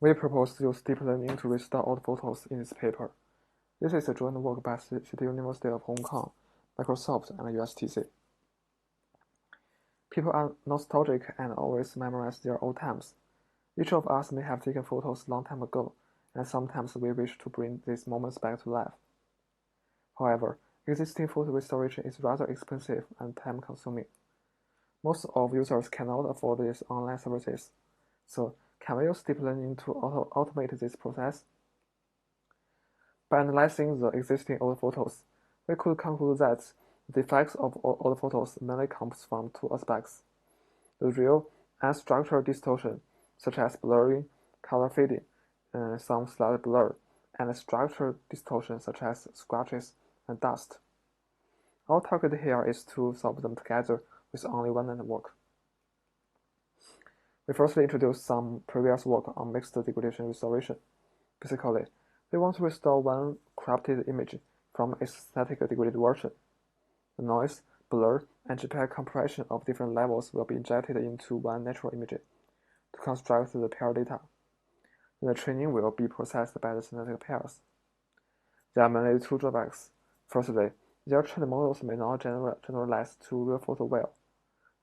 We propose to use deep learning to restore old photos in this paper. This is a joint work by City University of Hong Kong, Microsoft, and USTC. People are nostalgic and always memorize their old times. Each of us may have taken photos long time ago, and sometimes we wish to bring these moments back to life. However, existing photo restoration is rather expensive and time-consuming. Most of users cannot afford these online services, so can we use deep learning to automate this process? By analyzing the existing old photos, we could conclude that the defects of old photos mainly comes from two aspects: the real unstructured distortion, such as blurring, color fading, some slight blur, and the structured distortion, such as scratches and dust. Our target here is to solve them together with only one network. We firstly introduce some previous work on mixed degradation restoration. Basically, we want to restore one corrupted image from its static degraded version. The noise, blur, and JPEG compression of different levels will be injected into one natural image to construct the pair data. Then the training will be processed by the synthetic pairs. There are mainly two drawbacks. Firstly, their trained models may not generalize to real photo well.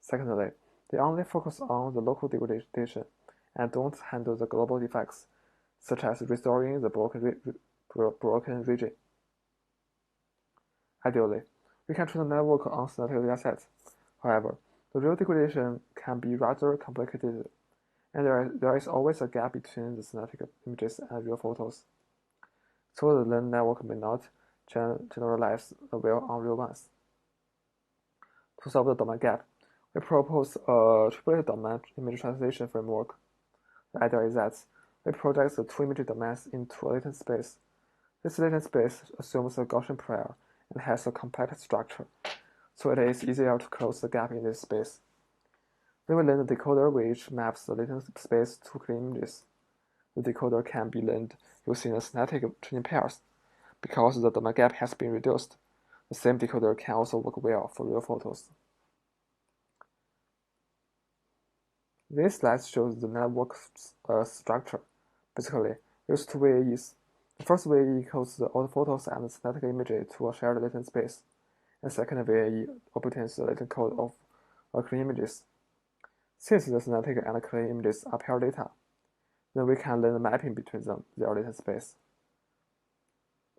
Secondly, they only focus on the local degradation and don't handle the global defects, such as restoring the broken region. Ideally, we can train a network on synthetic datasets. However, the real degradation can be rather complicated, and there is always a gap between the synthetic images and real photos. So the learned network may not generalize well on real ones. To solve the domain gap, we propose a triplet-domain image translation framework. The idea is that we project the two image domains into a latent space. This latent space assumes a Gaussian prior and has a compact structure, so it is easier to close the gap in this space. Then we learn the decoder which maps the latent space to clean images. The decoder can be learned using the synthetic training pairs. Because the domain gap has been reduced, the same decoder can also work well for real photos. This slide shows the network structure. Basically, there's two VAEs. The first VAE encodes the old photos and the synthetic image to a shared latent space. And the second VAE obtains the latent code of clean images. Since the synthetic and clean images are pair data, then we can learn the mapping between them, their latent space.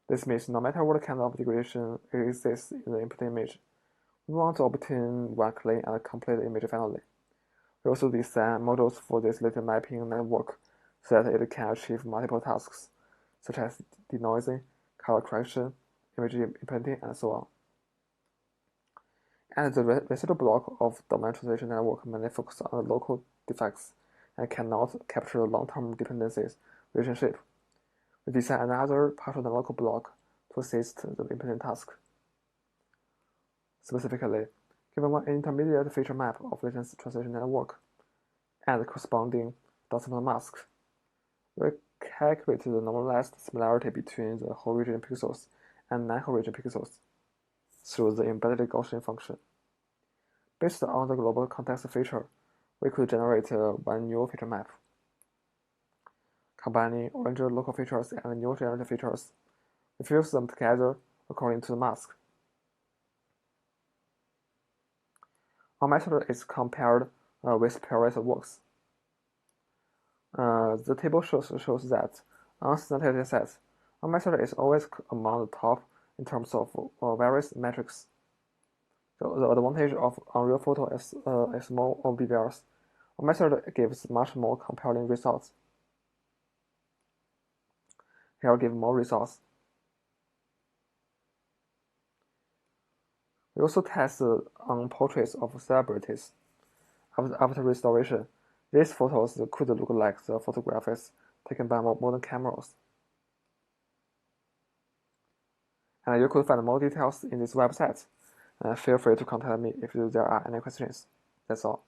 This means no matter what kind of degradation exists in the input image, we want to obtain one clean and complete image finally. We also design models for this latent mapping network so that it can achieve multiple tasks, such as denoising, color correction, image imprinting, and so on. And the residual block of domain translation network mainly focuses on the local defects and cannot capture long-term dependencies relationship. We design another partial nonlocal block to assist the implementing task. Specifically, given one intermediate feature map of latent translation network and the corresponding dorsal mask, we calculate the normalized similarity between the whole region pixels and non-whole region pixels through the embedded Gaussian function. Based on the global context feature, we could generate one new feature map. Combining original local features and new generated features, we fuse them together according to the mask. Our method is compared with previous works. The table shows that on synthetic datasets, our method is always among the top in terms of various metrics. The advantage of unreal photo is more obvious. Our method gives much more compelling results. Here give more results. We also test on portraits of celebrities. After restoration, these photos could look like the photographs taken by modern cameras. And you could find more details in this website. Feel free to contact me if there are any questions. That's all.